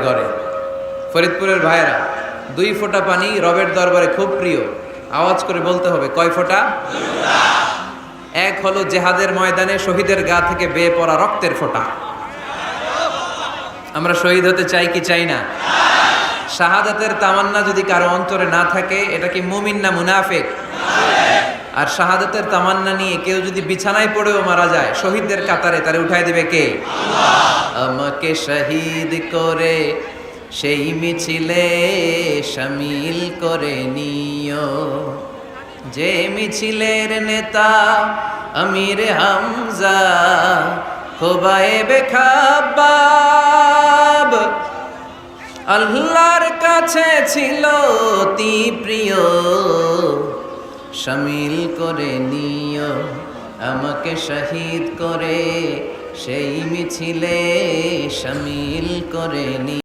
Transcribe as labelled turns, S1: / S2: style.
S1: ঘরে। ফরিদপুরের ভাইয়েরা, 2 ফোঁটা পানি রবের দরবারে খুব প্রিয়। আওয়াজ করে বলতে হবে, কয় ফোঁটা? 2টা। এক হলো জেহাদের ময়দানে শহীদের গা থেকে বেয়ে পড়া রক্তের ফোঁটা। আমরা শহীদ হতে চাই কি চাই না? শাহাদাতের তামান্না যদি কারো অন্তরে না থাকে, এটা কি মুমিন না মুনাফিক? আর শাহাদাতের তামান্না নিয়ে কেউ যদি বিছানায় পড়েও মারা যায়, শহীদদের কাতারে তারে উঠাই দিবে কে? আল্লাহ। আমাকে শহীদ করে সেই মিছিলে শামিল করে নিও, যে মিছিলের নেতা আমির হামজা খোবায়েবে খাব্বাব। আল্লাহর কাছে ছিল অতি প্রিয়, শামিল করে নিও আমাকে শহীদ করে সেই মিছিলে শামিল করে নিও।